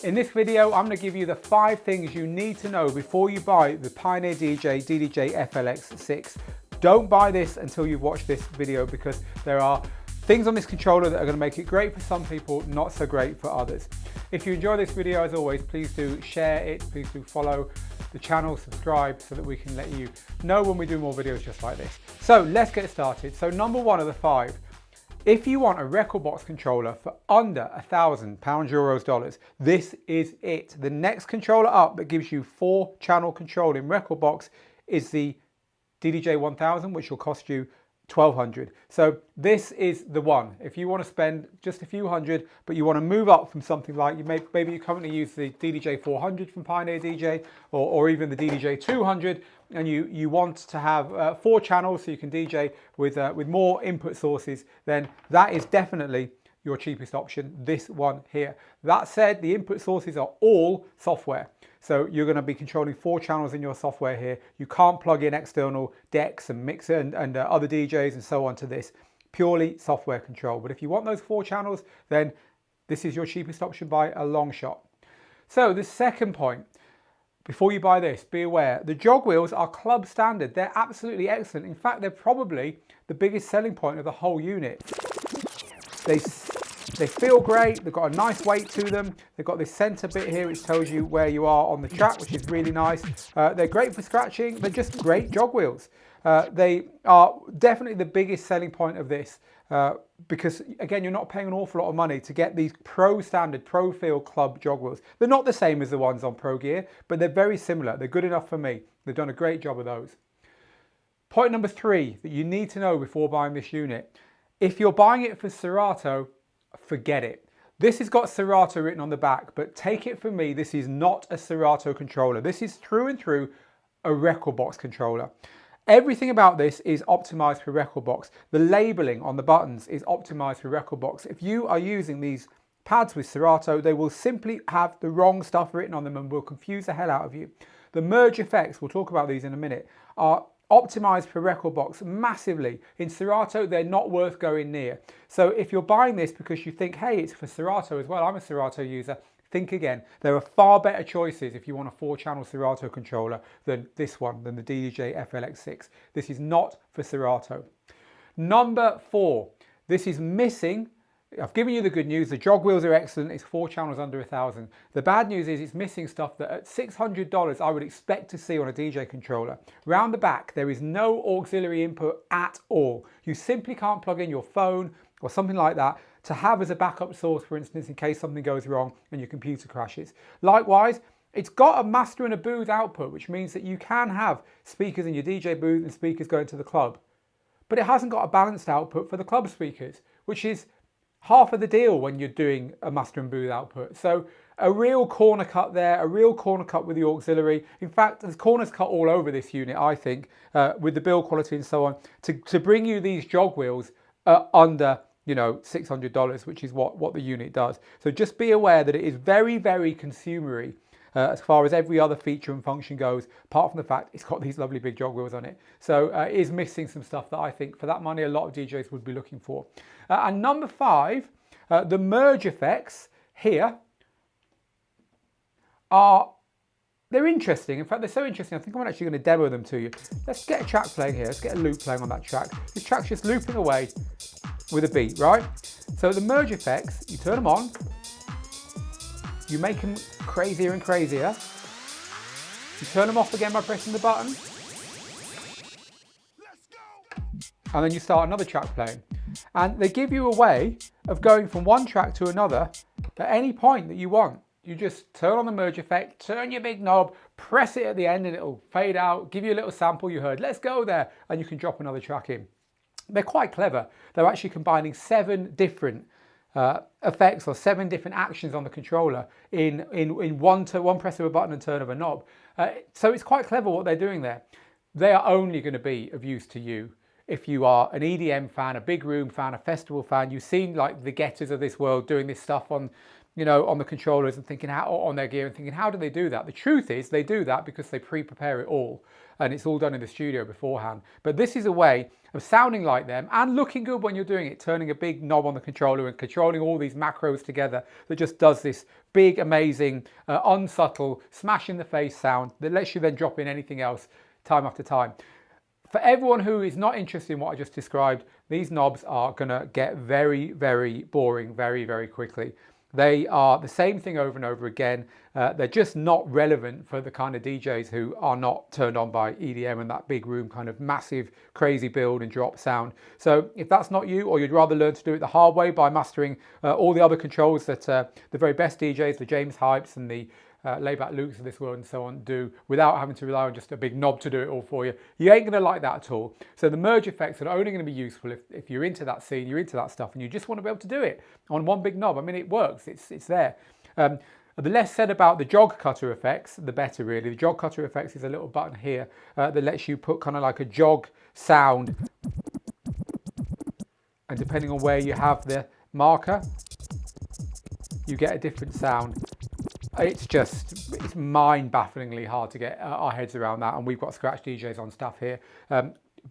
In this video, I'm going to give you the 5 things you need to know before you buy the Pioneer DJ DDJ-FLX6. Don't buy this until you've watched this video, because there are things on this controller that are going to make it great for some people, not so great for others. If you enjoy this video, as always, please do share it, please do follow the channel, subscribe, so that we can let you know when we do more videos just like this. So let's get started. So number 1 of the 5. If you want a record box controller for under £1,000, euros, dollars, this is it. The next controller up that gives you 4-channel control in record box is the DDJ-1000, which will cost you $1,200. So this is the one. If you want to spend just a few hundred, but you want to move up from something like, maybe you currently use the DDJ-400 from Pioneer DJ, or even the DDJ-200, and you want to have 4 channels so you can DJ with more input sources, then that is definitely your cheapest option, this one here. That said, the input sources are all software. So you're going to be controlling 4 channels in your software here. You can't plug in external decks and mixer and other DJs and so on to this. Purely software control. But if you want those 4 channels, then this is your cheapest option by a long shot. So the second point, before you buy this, be aware, the Jog Wheels are club standard. They're absolutely excellent. In fact, they're probably the biggest selling point of the whole unit. They feel great, they've got a nice weight to them, they've got this center bit here which tells you where you are on the track, which is really nice. They're great for scratching, they're just great Jog Wheels. They are definitely the biggest selling point of this, because again, you're not paying an awful lot of money to get these pro standard, pro feel club Jog Wheels. They're not the same as the ones on Pro Gear, but they're very similar. They're good enough for me. They've done a great job of those. Point number 3 that you need to know before buying this unit. If you're buying it for Serato, forget it. This has got Serato written on the back, but take it from me, this is not a Serato controller. This is through and through a record box controller. Everything about this is optimized for record box. The labeling on the buttons is optimized for record box. If you are using these pads with Serato, they will simply have the wrong stuff written on them and will confuse the hell out of you. The merge effects, we'll talk about these in a minute, are optimized for record box massively. In Serato, they're not worth going near. So if you're buying this because you think, hey, it's for Serato as well, I'm a Serato user, think again. There are far better choices if you want a 4-channel Serato controller than this one, than the DDJ-FLX6. This is not for Serato. Number 4, this is missing. I've given you the good news, the Jog Wheels are excellent, it's 4 channels under 1,000. The bad news is it's missing stuff that at $600 I would expect to see on a DJ controller. Round the back, there is no auxiliary input at all. You simply can't plug in your phone or something like that to have as a backup source, for instance, in case something goes wrong and your computer crashes. Likewise, it's got a master and a booth output, which means that you can have speakers in your DJ booth and speakers going to the club. But it hasn't got a balanced output for the club speakers, which is half of the deal when you're doing a master and booth output. So a real corner cut there, a real corner cut with the auxiliary. In fact, there's corners cut all over this unit, I think, with the build quality and so on, to bring you these Jog Wheels under, you know, $600, which is what the unit does. So just be aware that it is very, very consumery as far as every other feature and function goes, apart from the fact it's got these lovely big Jog Wheels on it. So it is missing some stuff that I think for that money a lot of DJs would be looking for. And number 5, the merge effects here they're interesting. In fact, they're so interesting, I think I'm actually going to demo them to you. Let's get a track playing here. Let's get a loop playing on that track. This track's just looping away with a beat, right? So the merge effects, you turn them on, you make them crazier and crazier. You turn them off again by pressing the button. And then you start another track playing. And they give you a way of going from one track to another at any point that you want. You just turn on the merge effect, turn your big knob, press it at the end and it'll fade out, give you a little sample you heard, let's go there, and you can drop another track in. They're quite clever. They're actually combining 7 different effects or 7 different actions on the controller in one press of a button and turn of a knob. So it's quite clever what they're doing there. They are only going to be of use to you if you are an EDM fan, a big room fan, a festival fan. You've seen like the Getters of this world doing this stuff on you know, on the controllers and thinking how, on their gear and thinking, how do they do that? The truth is they do that because they pre-prepare it all and it's all done in the studio beforehand. But this is a way of sounding like them and looking good when you're doing it, turning a big knob on the controller and controlling all these macros together that just does this big, amazing, unsubtle, smash in the face sound that lets you then drop in anything else time after time. For everyone who is not interested in what I just described, these knobs are gonna get very, very boring very, very quickly. They are the same thing over and over again. They're just not relevant for the kind of DJs who are not turned on by EDM and that big room kind of massive, crazy build and drop sound. So if that's not you, or you'd rather learn to do it the hard way by mastering all the other controls that the very best DJs, the James Hypes and the Layback Lukes of this world and so on do without having to rely on just a big knob to do it all for you, you ain't gonna like that at all. So the merge effects are only gonna be useful if you're into that scene, you're into that stuff, and you just wanna be able to do it on one big knob. I mean, it works, it's there. The less said about the jog cutter effects, the better really. The jog cutter effects is a little button here that lets you put kind of like a jog sound, and depending on where you have the marker, you get a different sound. It's mind-bafflingly hard to get our heads around that, and we've got scratch DJs on staff here.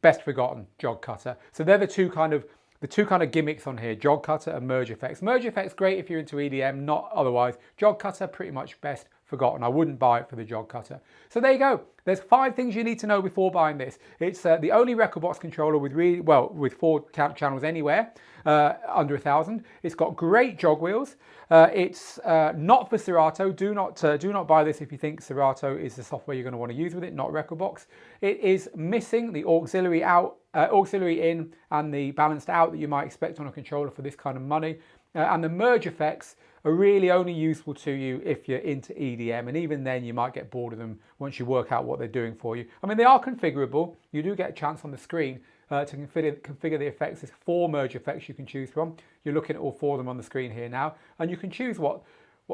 Best forgotten, jog cutter. So they're the two kind of gimmicks on here, jog cutter and merge effects. Merge effects great if you're into EDM, not otherwise. Jog cutter pretty much best forgotten. I wouldn't buy it for the jog cutter. So there you go. There's 5 things you need to know before buying this. It's the only record box controller with with 4 channels anywhere under 1,000. It's got great jog wheels. It's not for Serato. Do not buy this if you think Serato is the software you're going to want to use with it, not record box. It is missing the auxiliary out, auxiliary in, and the balanced out that you might expect on a controller for this kind of money. And the merge effects are really only useful to you if you're into EDM, and even then you might get bored of them once you work out what they're doing for you. I mean, they are configurable. You do get a chance on the screen to configure the effects. There's 4 merge effects you can choose from. You're looking at all 4 of them on the screen here now, and you can choose what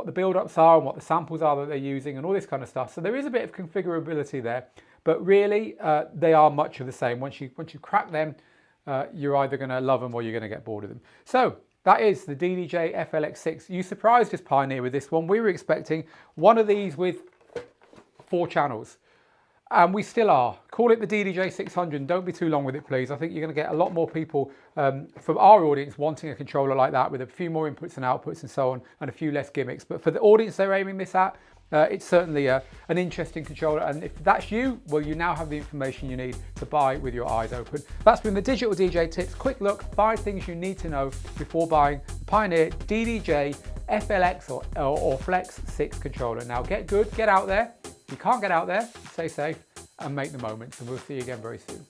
the build-ups are and what the samples are that they're using and all this kind of stuff. So there is a bit of configurability there, but really they are much of the same. Once you crack them, you're either going to love them or you're going to get bored of them. So that is the DDJ-FLX6. You surprised us, Pioneer, with this one. We were expecting one of these with 4 channels, and we still are. Call it the DDJ-600, and don't be too long with it, please. I think you're going to get a lot more people from our audience wanting a controller like that with a few more inputs and outputs and so on, and a few less gimmicks. But for the audience they're aiming this at, it's certainly an interesting controller, and if that's you, well, you now have the information you need to buy with your eyes open. That's been the Digital DJ Tips. Quick look, 5 things you need to know before buying the Pioneer DDJ-FLX or Flex 6 controller. Now get good, get out there. If you can't get out there, stay safe and make the moments, and we'll see you again very soon.